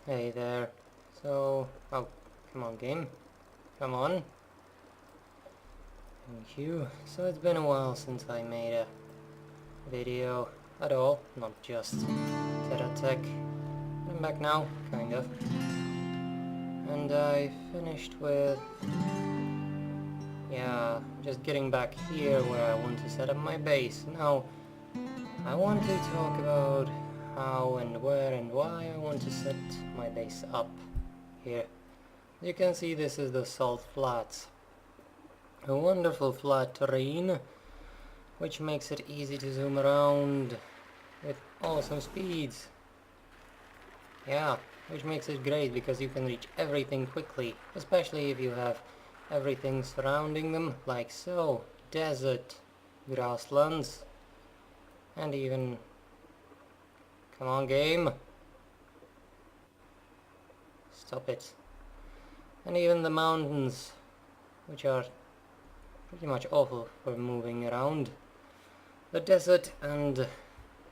Hey there. So, oh, come on game. Come on. Thank you. So it's been a while since I made a video at all, not just TerraTech. I'm back now, kind of. And I finished with, yeah, just getting back here where I want to set up my base. Now, I want to talk about how and where and why I want to set my base up here. You can see this is the Salt Flats. A wonderful flat terrain, which makes it easy to zoom around with awesome speeds. Yeah, which makes it great because you can reach everything quickly, especially if you have everything surrounding them, like so. Desert, grasslands, and even... Come on game! Stop it. And even the mountains, which are pretty much awful for moving around. The desert and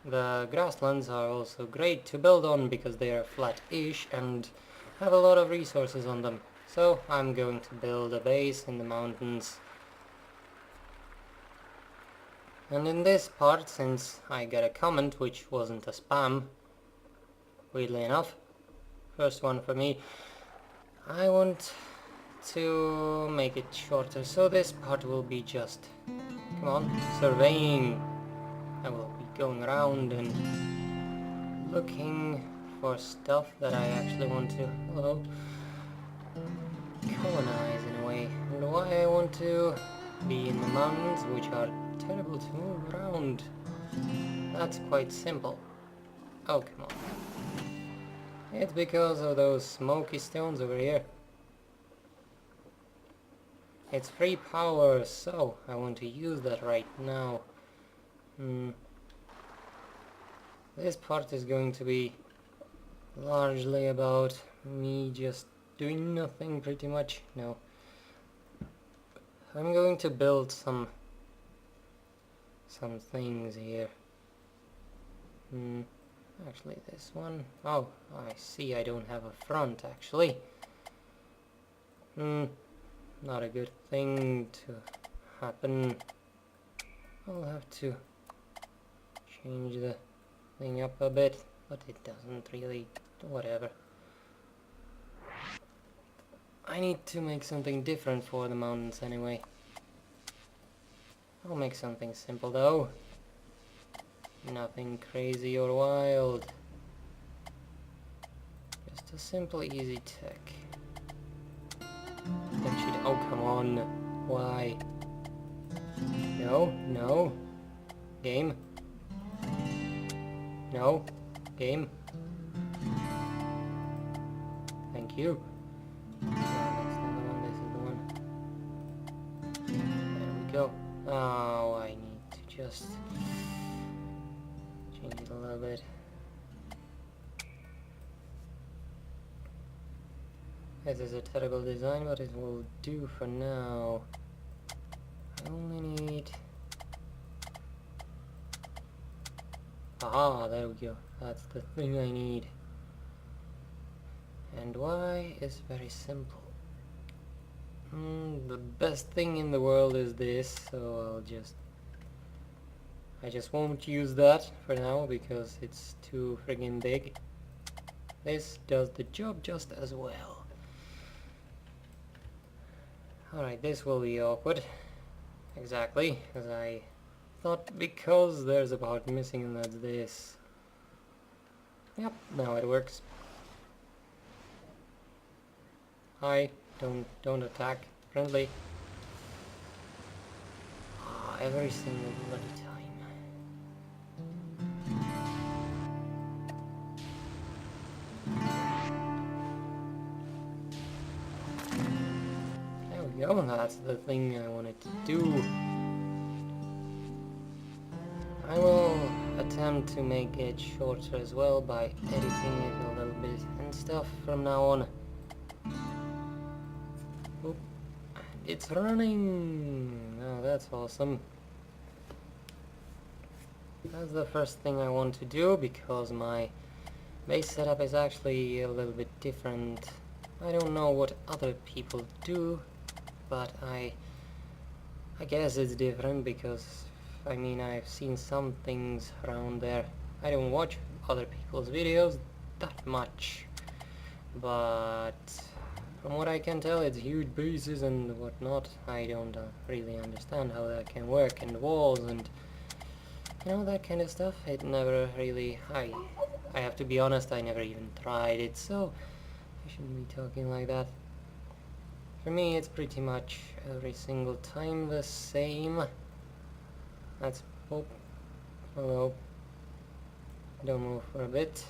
the grasslands are also great to build on because they are flat-ish and have a lot of resources on them. So I'm going to build a base in the mountains. And in this part, since I got a comment which wasn't a spam, weirdly enough, first one for me, I want to make it shorter, so this part will be just, come on, surveying. I will be going around and looking for stuff that I actually want to, hello, colonize in a way. And why I want to be in the mountains, which are terrible to move around. That's quite simple. Oh, come on. It's because of those smoky stones over here. It's free power, so I want to use that right now. This part is going to be largely about me just doing nothing pretty much. No. I'm going to build some things here. Actually this one. Oh, I see I don't have a front actually. Not a good thing to happen. I'll have to change the thing up a bit, but it doesn't really, whatever. I need to make something different for the mountains anyway. I'll make something simple though. Nothing crazy or wild. Just a simple easy tech. Oh, come on. Why? No, no. Game. No. Game. Thank you. No, that's not the one, this is the one. There we go. Oh, I need to just change it a little bit. This is a terrible design, but it will do for now. I only need... Aha, there we go. That's the thing I need. And why is very simple. The best thing in the world is this, so I just won't use that for now because it's too friggin' big. This does the job just as well. Alright, this will be awkward. Exactly, as I thought, because there's a part missing and that's this. Yep, now it works. Hi, don't attack. Friendly. Ah, every single bloody time. Oh, that's the thing I wanted to do. I will attempt to make it shorter as well by editing it a little bit and stuff from now on. Oop. It's running! Oh, that's awesome. That's the first thing I want to do because my base setup is actually a little bit different. I don't know what other people do, but I guess it's different because I mean I've seen some things around there. I don't watch other people's videos that much, but from what I can tell it's huge bases and whatnot. I don't really understand how that can work, and walls and you know, that kind of stuff. It never really... I have to be honest, I never even tried it, so I shouldn't be talking like that. For me, it's pretty much every single time the same. That's... oh, hello. Don't move for a bit.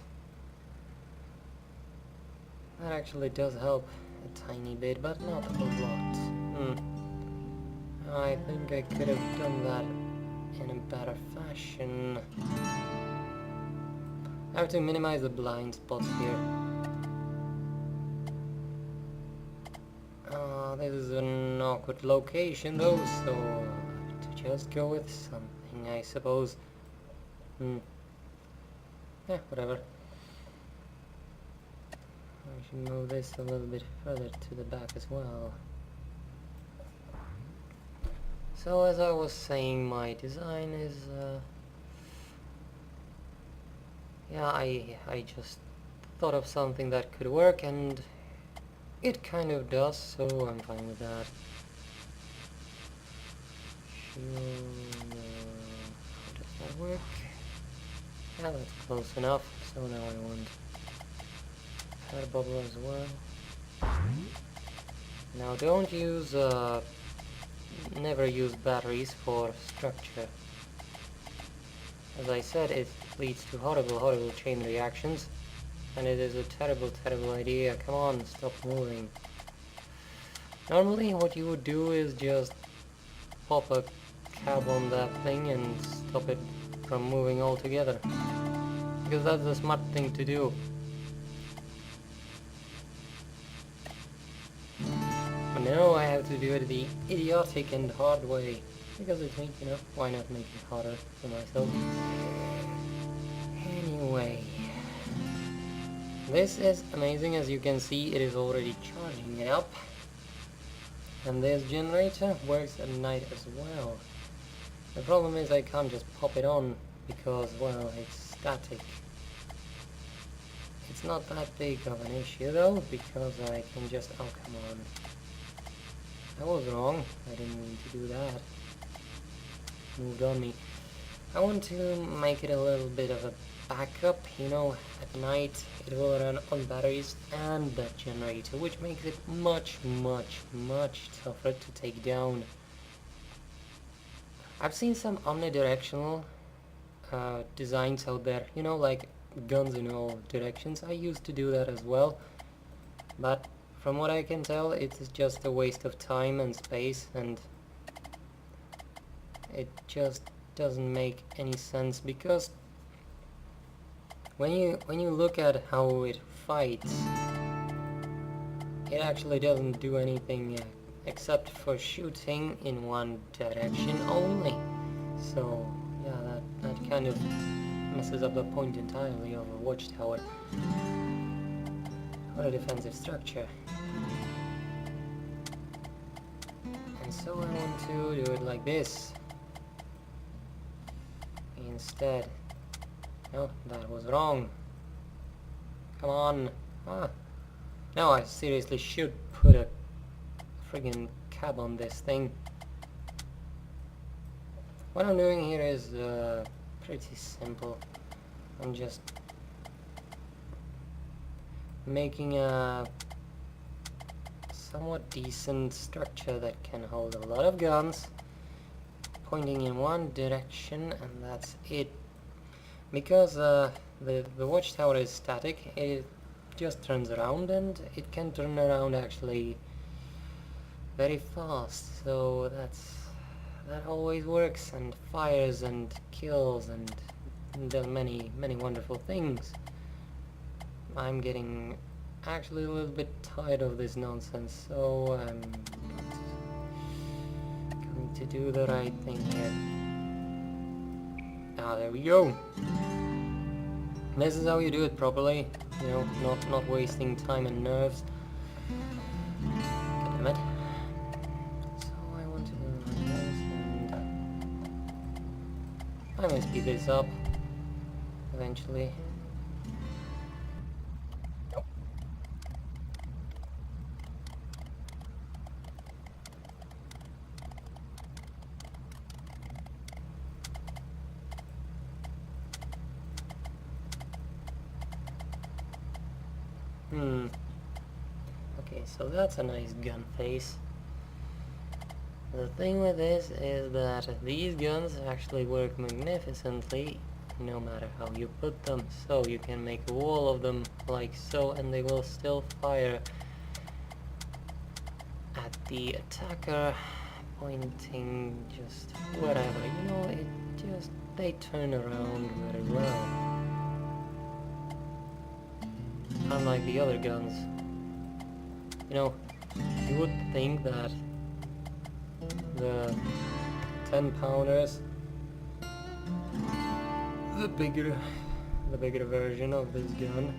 That actually does help a tiny bit, but not a lot. I think I could have done that in a better fashion. I have to minimize the blind spots here. This is an awkward location though, so I have to just go with something, I suppose. Yeah, whatever. I should move this a little bit further to the back as well. So as I was saying, my design is yeah, I just thought of something that could work, and it kind of does, so I'm fine with that. How does that work? Yeah, that's close enough. So now I want that bubble as well. Now don't use never use batteries for structure. As I said, it leads to horrible chain reactions, and it is a terrible idea. Come on, stop moving. Normally what you would do is just pop a cab on that thing and stop it from moving altogether, because that's the smart thing to do. But now I have to do it the idiotic and hard way, because it's me, you know, why not make it harder for myself? Anyway, this is amazing. As you can see, it is already charging it up, and this generator works at night as well. The problem is I can't just pop it on because, well, it's static. It's not that big of an issue though, because I can just... oh, come on. I was wrong. I didn't mean to do that. Moved on me. I want to make it a little bit of a backup, you know, at night it will run on batteries and that generator, which makes it much tougher to take down. I've seen some omnidirectional designs out there, you know, like guns in all directions. I used to do that as well, but from what I can tell, it's just a waste of time and space, and it just doesn't make any sense, because when you look at how it fights, it actually doesn't do anything except for shooting in one direction only. So yeah, that kind of messes up the point entirely of a watchtower or a defensive structure. And so I want to do it like this instead. No, that was wrong. Come on. No, I seriously should put a friggin' cab on this thing. What I'm doing here is pretty simple. I'm just making a somewhat decent structure that can hold a lot of guns, pointing in one direction, and that's it. Because the watchtower is static, it just turns around, and it can turn around actually very fast, so that always works, and fires and kills and does many wonderful things. I'm getting actually a little bit tired of this nonsense, so I'm going to do the right thing here. Ah, there we go. This is how you do it properly, you know, not wasting time and nerves. God damn it. So I want to do like this, and I'm gonna speed this up eventually. Okay, so that's a nice gun face. The thing with this is that these guns actually work magnificently no matter how you put them. So you can make a wall of them like so, and they will still fire at the attacker, pointing just whatever, you know, it just, they turn around very well. Unlike the other guns. You know, you would think that the 10-pounders, the bigger version of this gun,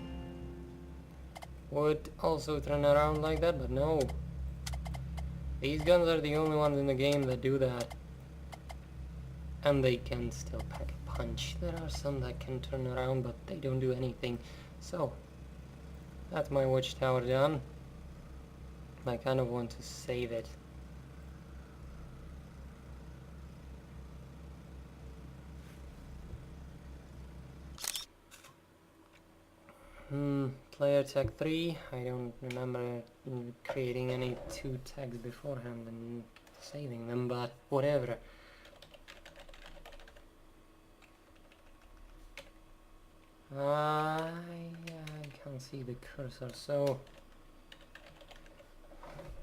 would also turn around like that, but no. These guns are the only ones in the game that do that. And they can still pack a punch. There are some that can turn around, but they don't do anything. So, that's my watchtower done. I kind of want to save it. TerraTech 3, I don't remember creating any 2 tags beforehand and saving them, but whatever. I can't see the cursor, so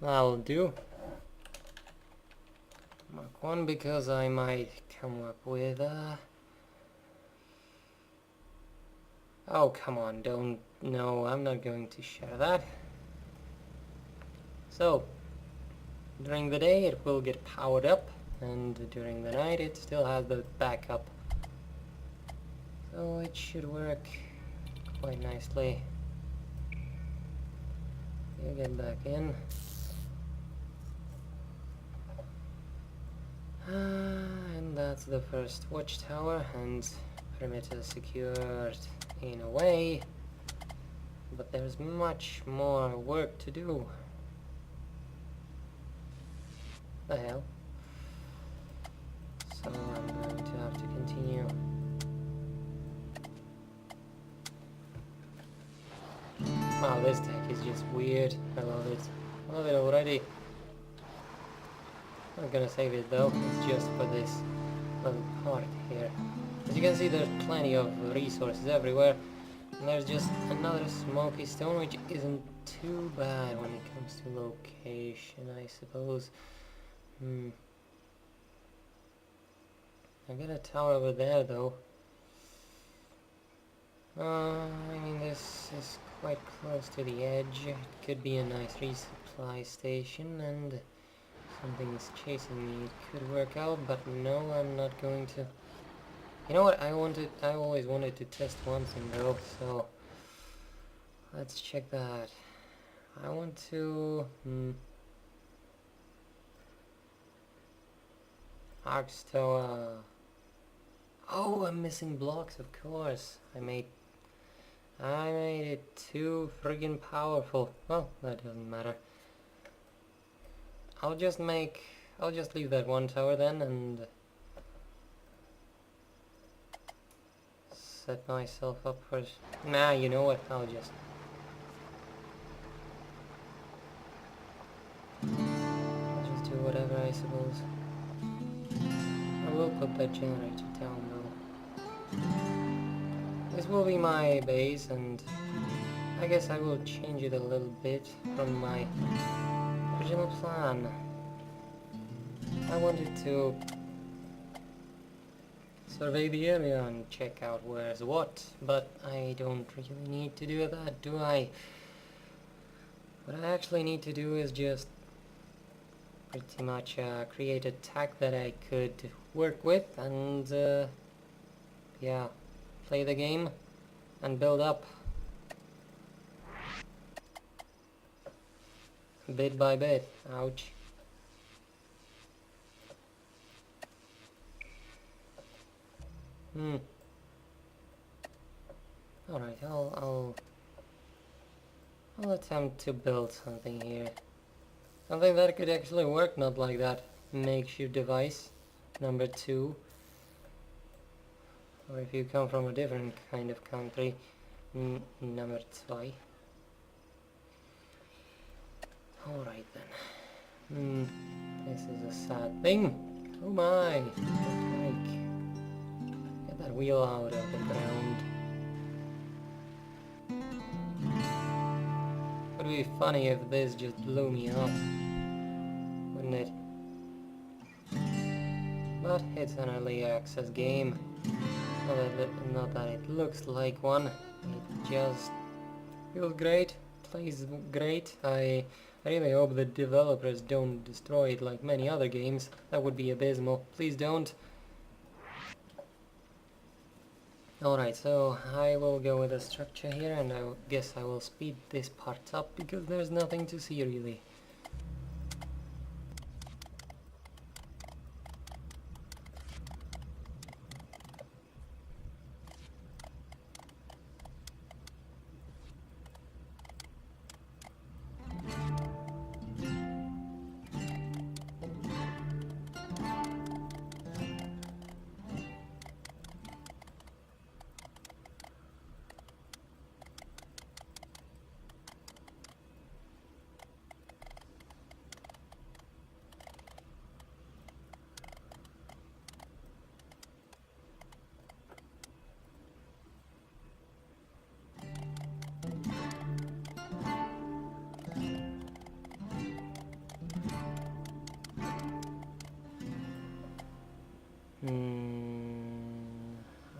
that'll do. Mark 1 because I might come up with oh, come on, don't... No, I'm not going to share that. So, during the day it will get powered up, and during the night it still has the backup. So it should work quite nicely. You get back in. And that's the first watchtower, and perimeter secured in a way, but there's much more work to do. The hell? So I'm going to have to continue. Wow, this tech is just weird. I love it. I love it already. I'm not gonna save it though, it's just for this little part here. As you can see, there's plenty of resources everywhere, and there's just another smoky stone, which isn't too bad when it comes to location, I suppose. I got a tower over there though. I mean, this is quite close to the edge. It could be a nice resupply station, and something's chasing me. It could work out, but no, I'm not going to. You know what, I always wanted to test one thing though, so let's check that. I want to Arcs Tower. Oh, I'm missing blocks, of course. I made it too friggin' powerful. Well, that doesn't matter. I'll just leave that one tower then, and set myself up for... Nah, you know what, I'll just do whatever, I suppose. I will put that generator down though. This will be my base, and I guess I will change it a little bit from my original plan. I wanted to survey the area and check out where's what, but I don't really need to do that, do I? What I actually need to do is just pretty much create a tag that I could work with, and yeah, play the game. and build up. Bit by bit. Ouch. Alright, I'll attempt to build something here. Something that could actually work, not like that makeshift device number 2. Or if you come from a different kind of country, number 2. Alright then. This is a sad thing. Oh my! Get that wheel out of the ground. Would be funny if this just blew me up, wouldn't it? But it's an early access game. Not that it looks like one. It just feels great, plays great. I really hope the developers don't destroy it like many other games. That would be abysmal. Please don't. Alright, so I will go with a structure here, and I guess I will speed this part up because there's nothing to see really.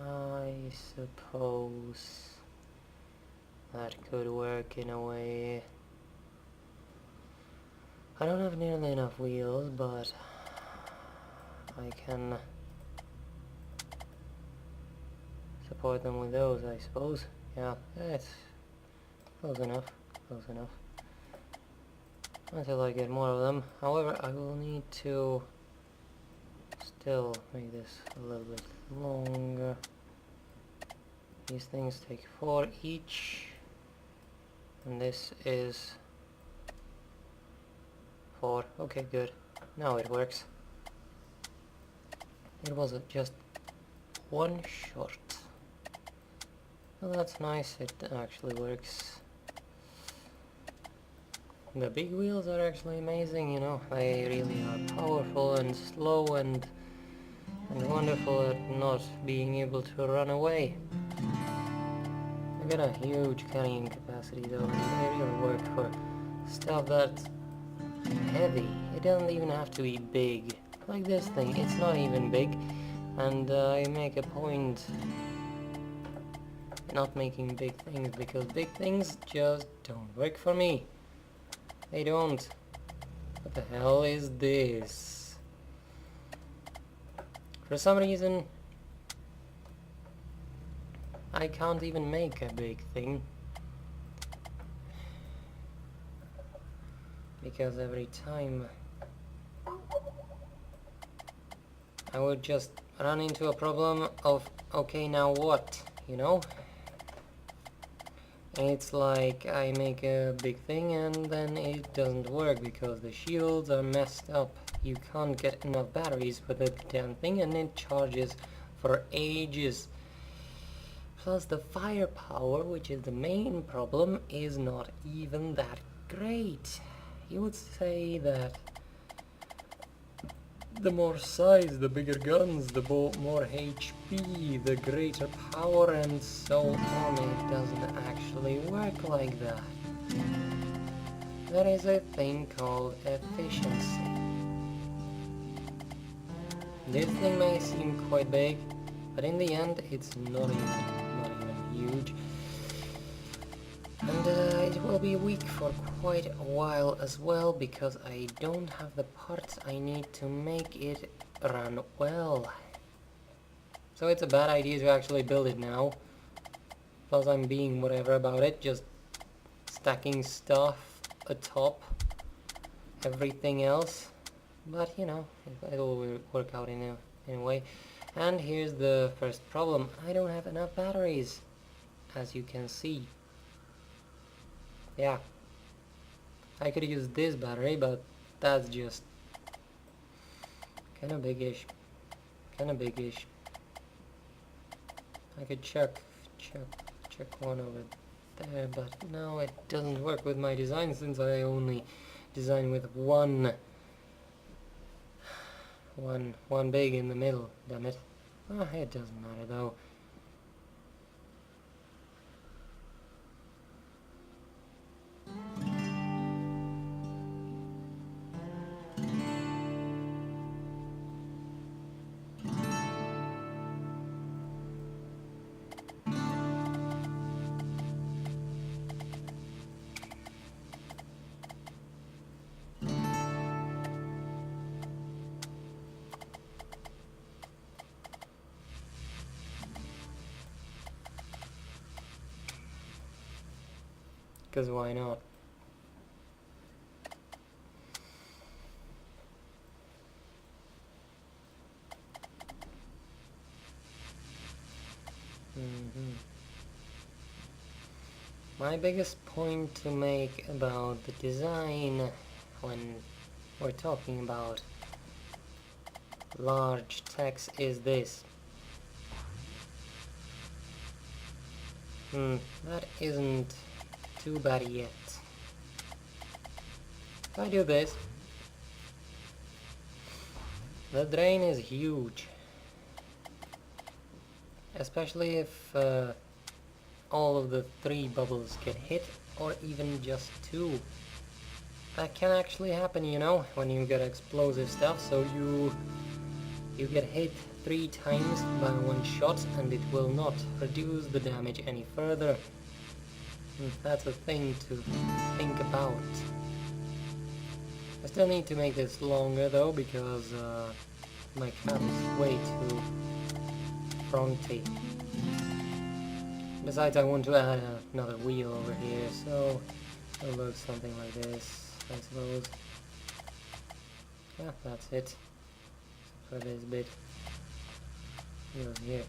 I suppose that could work in a way. I don't have nearly enough wheels, but I can support them with those, I suppose. Yeah, it's close enough, close enough. Until I get more of them. However, I will need to still make this a little bit longer. These things take 4 each, and this is 4. Okay, good. Now it works. It was just 1 short. Well, that's nice. It actually works. The big wheels are actually amazing, you know. They really are powerful and slow and wonderful at not being able to run away. They got a huge carrying capacity though, and they really work for stuff that's heavy. It doesn't even have to be big. Like this thing, it's not even big, and I make a point not making big things because big things just don't work for me. They don't. What the hell is this? For some reason I can't even make a big thing, because every time I would just run into a problem of, okay, now what, you know? It's like I make a big thing and then it doesn't work because the shields are messed up. You can't get enough batteries for the damn thing and it charges for ages. Plus the firepower, which is the main problem, is not even that great. You would say that the more size, the bigger guns, the more HP, the greater power, and so on. It doesn't actually work like that. There is a thing called efficiency. This thing may seem quite big, but in the end it's not even huge. And it will be weak for quite a while as well, because I don't have the parts I need to make it run well. So it's a bad idea to actually build it now. Plus I'm being whatever about it, just stacking stuff atop everything else. But you know, it'll work out in a way. And here's the first problem. I don't have enough batteries, as you can see. Yeah, I could use this battery, but that's just kinda biggish. I could chuck one over there, but no, it doesn't work with my design since I only design with one big in the middle, damn it. Ah, it doesn't matter though. Because why not? My biggest point to make about the design when we're talking about large text is this. That isn't too bad yet. If I do this, the drain is huge. Especially if all of the 3 bubbles get hit, or even just 2. That can actually happen, you know, when you get explosive stuff, so you get hit 3 times by one shot and it will not reduce the damage any further. That's a thing to think about. I still need to make this longer though, because my cat is way too fronty. Besides, I want to add another wheel over here, so it'll look something like this, I suppose. Yeah, that's it. For this bit. Wheel here.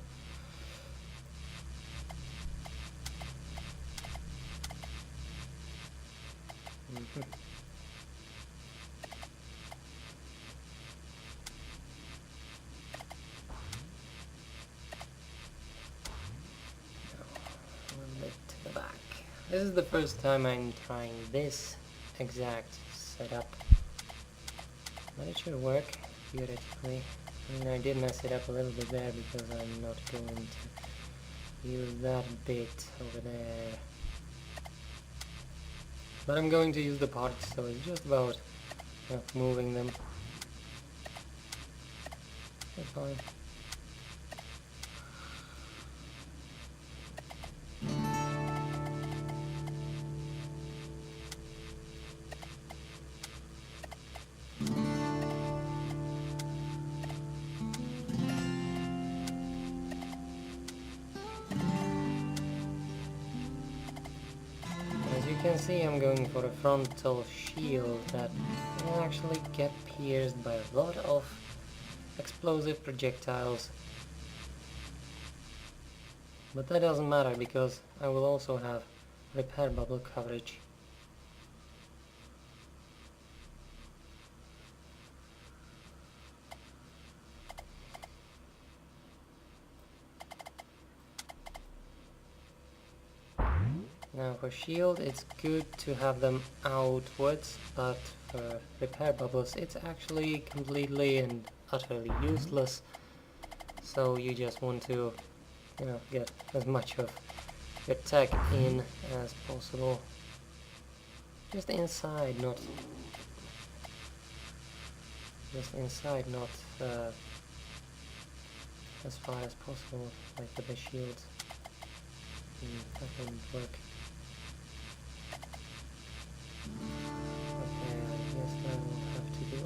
This is the first time I'm trying this exact setup, but it should work theoretically. I mean, I did mess it up a little bit there because I'm not going to use that bit over there, but I'm going to use the parts, so it's just about moving them. That's fine. You can see I'm going for a frontal shield that will actually get pierced by a lot of explosive projectiles. But that doesn't matter because I will also have repair bubble coverage. Now for shield it's good to have them outwards, but for repair bubbles it's actually completely and utterly useless. So you just want to, get as much of your tech in as possible. Just inside, not as far as possible, like with the shields. That wouldn't work. Okay, I guess I will have to do.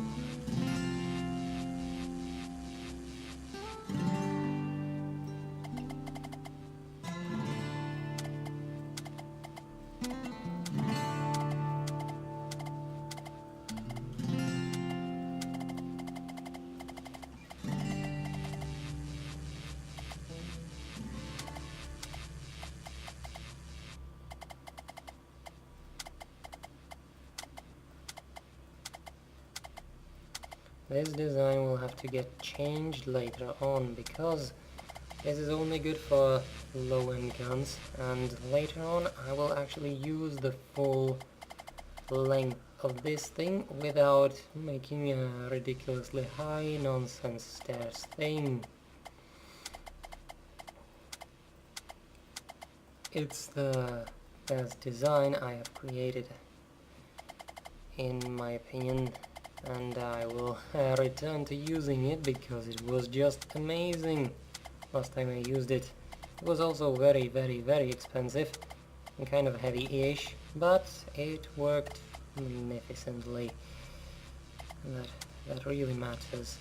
this design will have to get changed later on, because this is only good for low-end guns, and later on I will actually use the full length of this thing without making a ridiculously high nonsense stairs thing. It's the best design I have created, in my opinion, and I will return to using it because it was just amazing last time I used it. It was also very, very, very expensive and kind of heavy-ish, but it worked magnificently, and that really matters.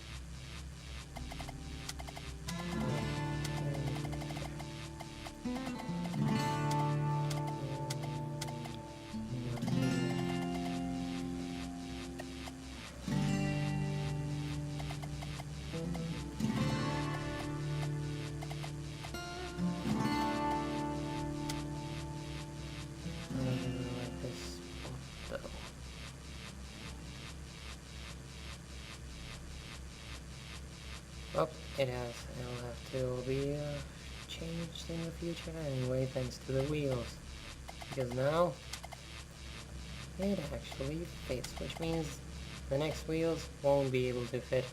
Well, it will have to be changed in the future anyway, thanks to the wheels. Because now it actually fits, which means the next wheels won't be able to fit.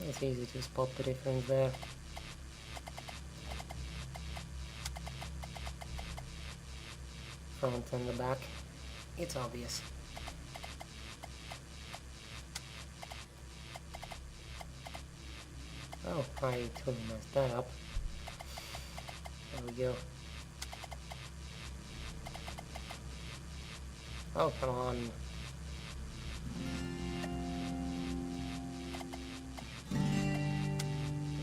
It's easy to spot the difference there. Front and the back, it's obvious. Oh, I totally messed that up. There we go. Oh, come on.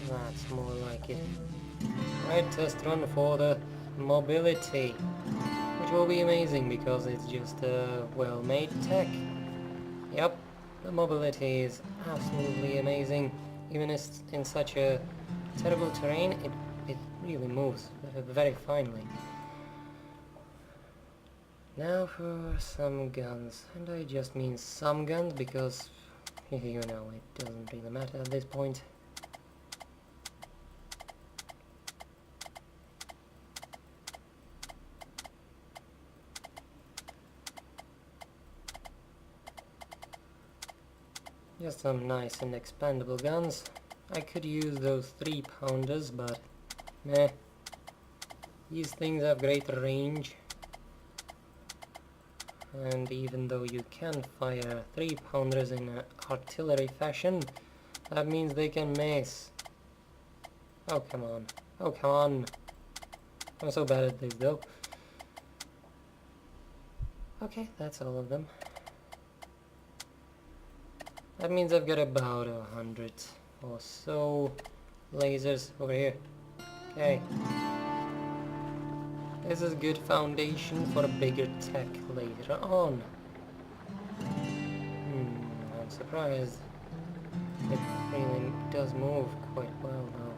That's more like it. Right, test run for the mobility, which will be amazing because it's just a well-made tech. Yep, the mobility is absolutely amazing. Even in such a terrible terrain, it really moves very finely. Now for some guns, and I just mean some guns because, you know, it doesn't really matter at this point. Just some nice and expandable guns. I could use those 3-pounders, but meh. These things have great range. And even though you can fire 3-pounders in an artillery fashion, that means they can miss. Oh, come on. Oh, come on. I'm so bad at this, though. Okay, that's all of them. That means I've got about 100 or so lasers over here. Okay. This is good foundation for a bigger tech later on. I'm surprised. It really does move quite well though.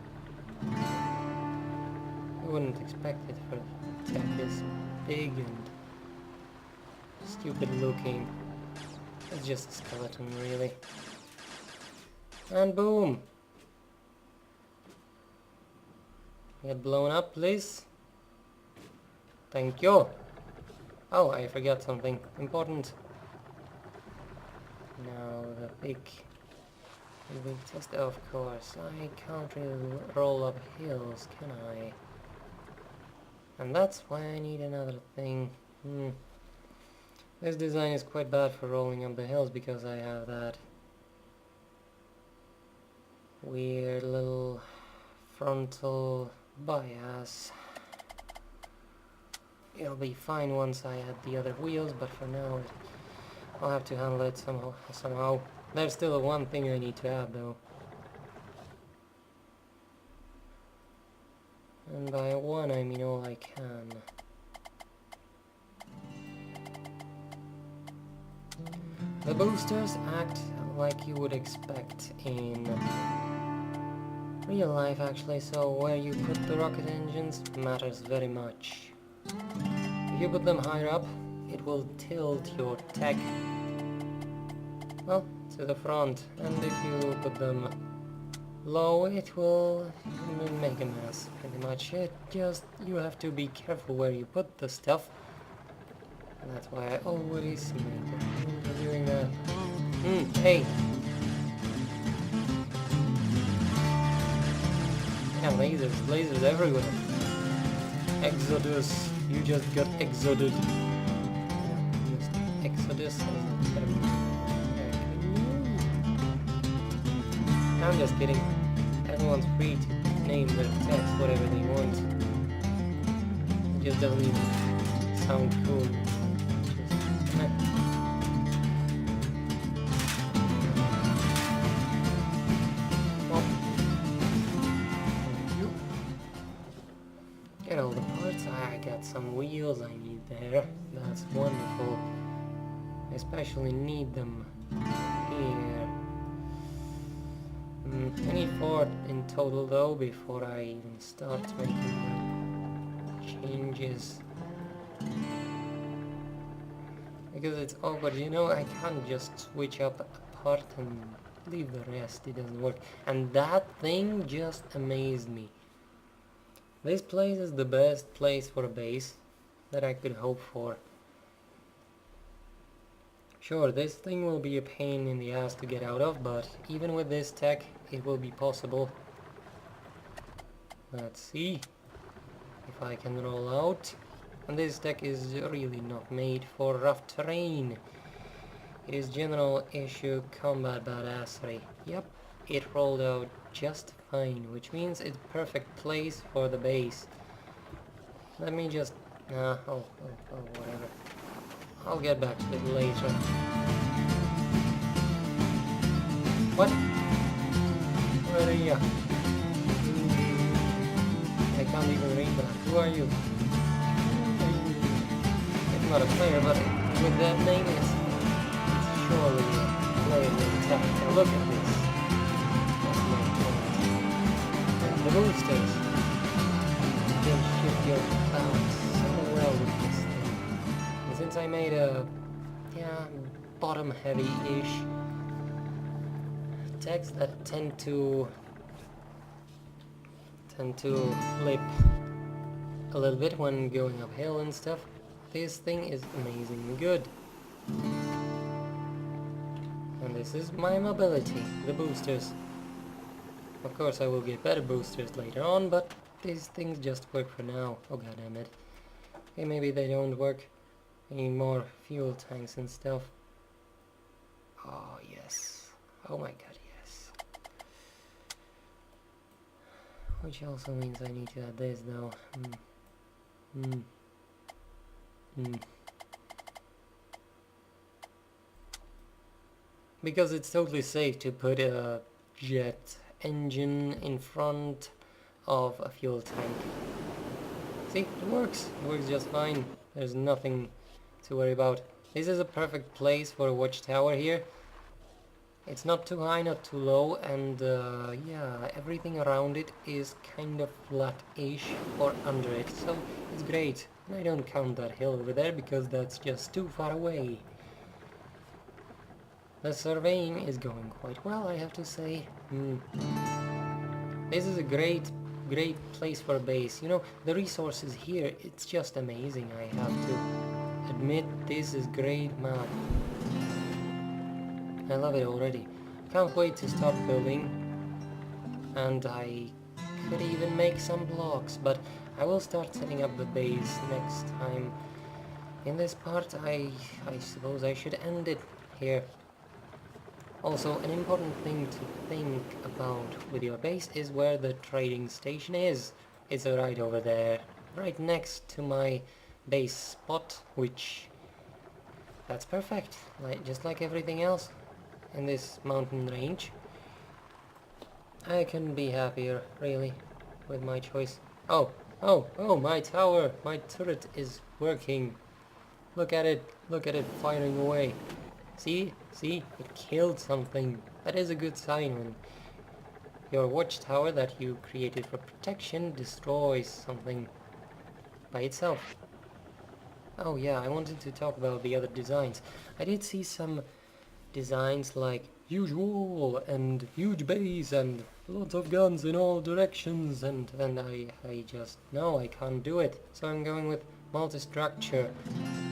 I wouldn't expect it for a tech this big and stupid looking. It's just a skeleton, really. And boom! Get blown up, please. Thank you. Oh, I forgot something important. Now the big test. Of course, I can't really roll up hills, can I? And that's why I need another thing. This design is quite bad for rolling up the hills because I have that weird little frontal bias. It'll be fine once I add the other wheels, but for now I'll have to handle it somehow. There's still one thing I need to add though. And by one I mean all I can. The boosters act like you would expect in real life actually, so where you put the rocket engines matters very much. If you put them higher up, it will tilt your tech, well, to the front, and if you put them low, it will make a mess, pretty much. You have to be careful where you put the stuff. And that's why I always make a point of doing that. Hey! Yeah, lasers everywhere. Exodus, you just got exoded. Yeah, just Exodus is a term. I'm just kidding. Everyone's free to name their text whatever they want. It just doesn't even sound cool. Get all the parts. I got some wheels I need there. That's wonderful. I especially need them here. I need 4 in total though before I even start making the changes. Because it's awkward, you know, I can't just switch up a part and leave the rest. It doesn't work. And that thing just amazed me. This place is the best place for a base that I could hope for. Sure, this thing will be a pain in the ass to get out of, but even with this tech, it will be possible. Let's see if I can roll out. And this tech is really not made for rough terrain. It is general issue combat badassery. Yep, it rolled out just fine, which means it's perfect place for the base. Let me just... whatever. I'll get back to it later. What? Where are you? I can't even read that. Who are you? It's not a player, but with that name it's surely a player named Tech. Now look at this. That's my point. And the boosters. You can shift your clouds so well with this thing. And since I made a bottom heavy-ish text that tend to flip a little bit when going uphill and stuff, this thing is amazingly good. And this is my mobility, the boosters. Of course I will get better boosters later on, but these things just work for now. Oh goddammit. Okay, maybe they don't work. I need more fuel tanks and stuff. Oh yes. Oh my god, yes. Which also means I need to add this though. Because it's totally safe to put a jet engine in front of a fuel tank. See, it works. It works just fine. There's nothing to worry about. This is a perfect place for a watchtower here. It's not too high, not too low, and yeah, everything around it is kind of flat-ish or under it, so it's great. And I don't count that hill over there because that's just too far away. The surveying is going quite well, I have to say. This is a great place for a base. You know, the resources here, it's just amazing, I have to admit. This is great map. I love it already. Can't wait to start building. And I could even make some blocks, but I will start setting up the base next time. In this part, I suppose I should end it here. Also, an important thing to think about with your base is where the trading station is. It's right over there, right next to my base spot, which... that's perfect, just like everything else in this mountain range. I couldn't be happier, really, with my choice. Oh, my tower, my turret is working. Look at it firing away. See, it killed something. That is a good sign when your watchtower that you created for protection destroys something by itself. Oh yeah, I wanted to talk about the other designs. I did see some designs like huge wall and huge base and lots of guns in all directions, and I just, no, I can't do it. So I'm going with multi-structure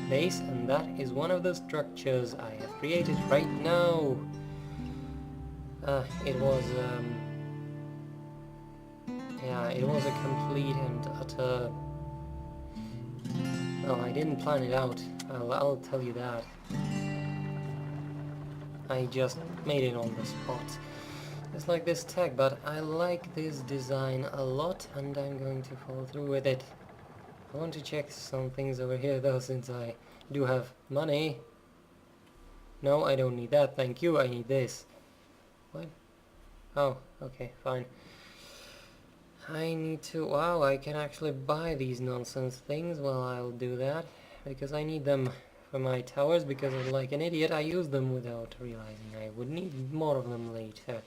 base, and that is one of the structures I have created right now. It was yeah, it was a complete and utter, well, I didn't plan it out, I'll tell you that. I just made it on the spot. It's like this tag, but I like this design a lot and I'm going to follow through with it. I want to check some things over here though, since I do have money. No, I don't need that, thank you, I need this. What? Oh, okay, fine. I need to... wow, I can actually buy these nonsense things. Well, I'll do that, because I need them for my towers, because like an idiot I use them without realizing I would need more of them later.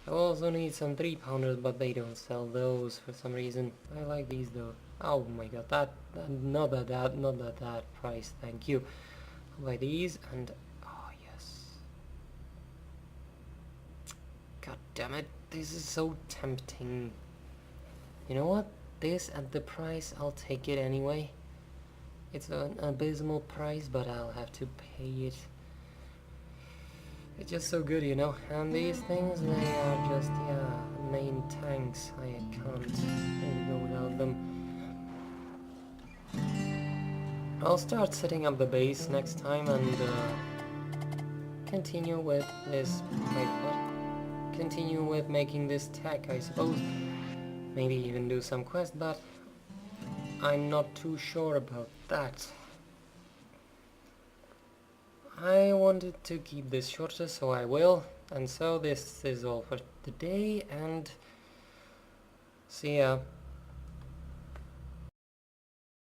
I also need some 3-pounders, but they don't sell those for some reason. I like these though. Oh my god, not at that price, thank you. I'll buy these and... oh yes. God damn it, this is so tempting. You know what? This at the price, I'll take it anyway. It's an abysmal price, but I'll have to pay it. It's just so good, you know. And these things, they are just, yeah, main tanks. I can't really go without them. I'll start setting up the base next time and continue with this... wait, what? Continue with making this tech, I suppose. Maybe even do some quest, but I'm not too sure about that. I wanted to keep this shorter, so I will. And so this is all for today, and see ya.